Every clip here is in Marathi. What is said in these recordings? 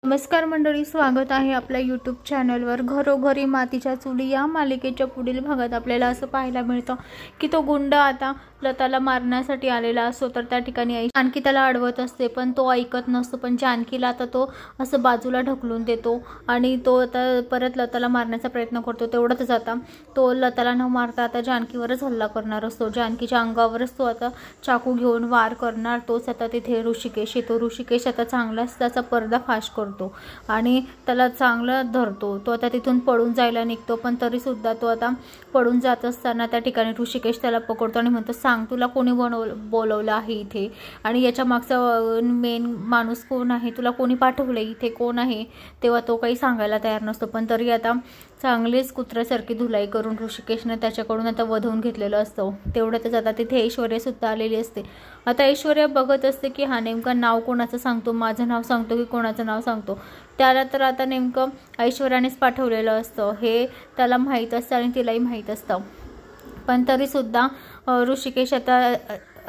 नमस्कार मंडळी, स्वागत आहे आपल्या यूट्यूब चॅनलवर। घरोघरी मातीच्या चुली या मालिकेच्या पुढील भागात आपल्याला असं पाहायला मिळतं की तो गुंड आता लताला मारण्यासाठी आलेला असतो। तर त्या ठिकाणी जानकी त्याला अडवत असते, पण तो ऐकत नसतो। पण जानकीला आता तो असं बाजूला ढकलून देतो आणि तो आता परत लताला मारण्याचा प्रयत्न करतो। तेवढंच आता तो लताला न मारता आता जानकीवरच हल्ला करणार असतो। जानकीच्या अंगावरच तो आता चाकू घेऊन वार करणार। तोच आता तिथे ऋषिकेश येतो। ऋषिकेश आता चांगलाच त्याचा पर्दाफाश करतो आणि त्याला चांगला धरतो। तो आता तिथून पळून जायला निघतो, पण तरी सुद्धा तो आता पळून जात असताना त्या ठिकाणी ऋषिकेश त्याला पकडतो आणि म्हणतो, सांग तुला कोणी बोलवलं आहे इथे, आणि याच्या मागचा मेन माणूस कोण आहे, तुला कोणी पाठवलं इथे, कोण आहे। तेव्हा तो काही सांगायला तयार नसतो, पण तरी आता चांगलेच कुत्र्यासारखी धुलाई करून ऋषिकेशने त्याच्याकडून आता वधवून घेतलेलं असतं। तेवढ्यातच आता तिथे ऐश्वर्या सुद्धा आलेली असते। आता ऐश्वर्या बघत असते की हा नेमका नाव कोणाचं सांगतो, माझं नाव सांगतो की कोणाचं नाव सांगतो। त्याला तर आता नेमकं ऐश्वर्यानेच पाठवलेलं असतं हे त्याला माहीत असतं आणि तिलाही माहीत असतं। पण तरी सुद्धा ऋषिकेश आता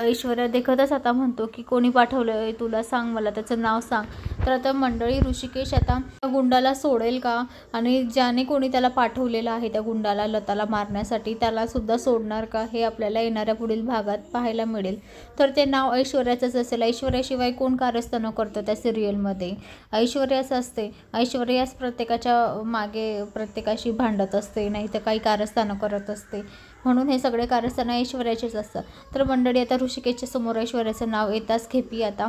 ऐश्वर्या देखतच आता म्हणतो की कोणी पाठवलंय तुला, सांग मला त्याचं नाव सांग। तर आता मंडळी, ऋषिकेश आता गुंडाला सोडेल का, आणि ज्याने कोणी त्याला पाठवलेलं आहे त्या गुंडाला लताला मारण्यासाठी त्याला सुद्धा सोडणार का, हे आपल्याला येणाऱ्या पुढील भागात पाहायला मिळेल। तर ते नाव ऐश्वर्याचंच असेल। ऐश्वर्याशिवाय कोण कारस्थानं करतं त्या सिरियलमध्ये, ऐश्वर्याच असते। ऐश्वर्याच प्रत्येकाच्या मागे प्रत्येकाशी भांडत असते, नाही तर काही कारस्थानं करत असते, म्हणून हे सगळे कारस्थानं ऐश्वर्याचेच असतात। तर मंडळी, आता ऋषिकेशच्या समोर ऐश्वर्याचं नाव येताच खेपी आता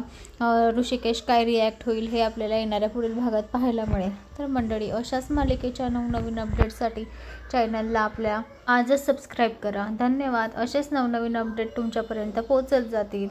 ऋषिकेश काय रिॲक्ट होईल हे आपल्याला येणाऱ्या पुढील भागात पाहायला मिळेल। तर मंडळी, अशाच मालिकेच्या नवनवीन अपडेट्ससाठी चॅनलला आपल्या आजच सबस्क्राईब करा। धन्यवाद। असेच नवनवीन अपडेट तुमच्यापर्यंत पोहोचत जातील।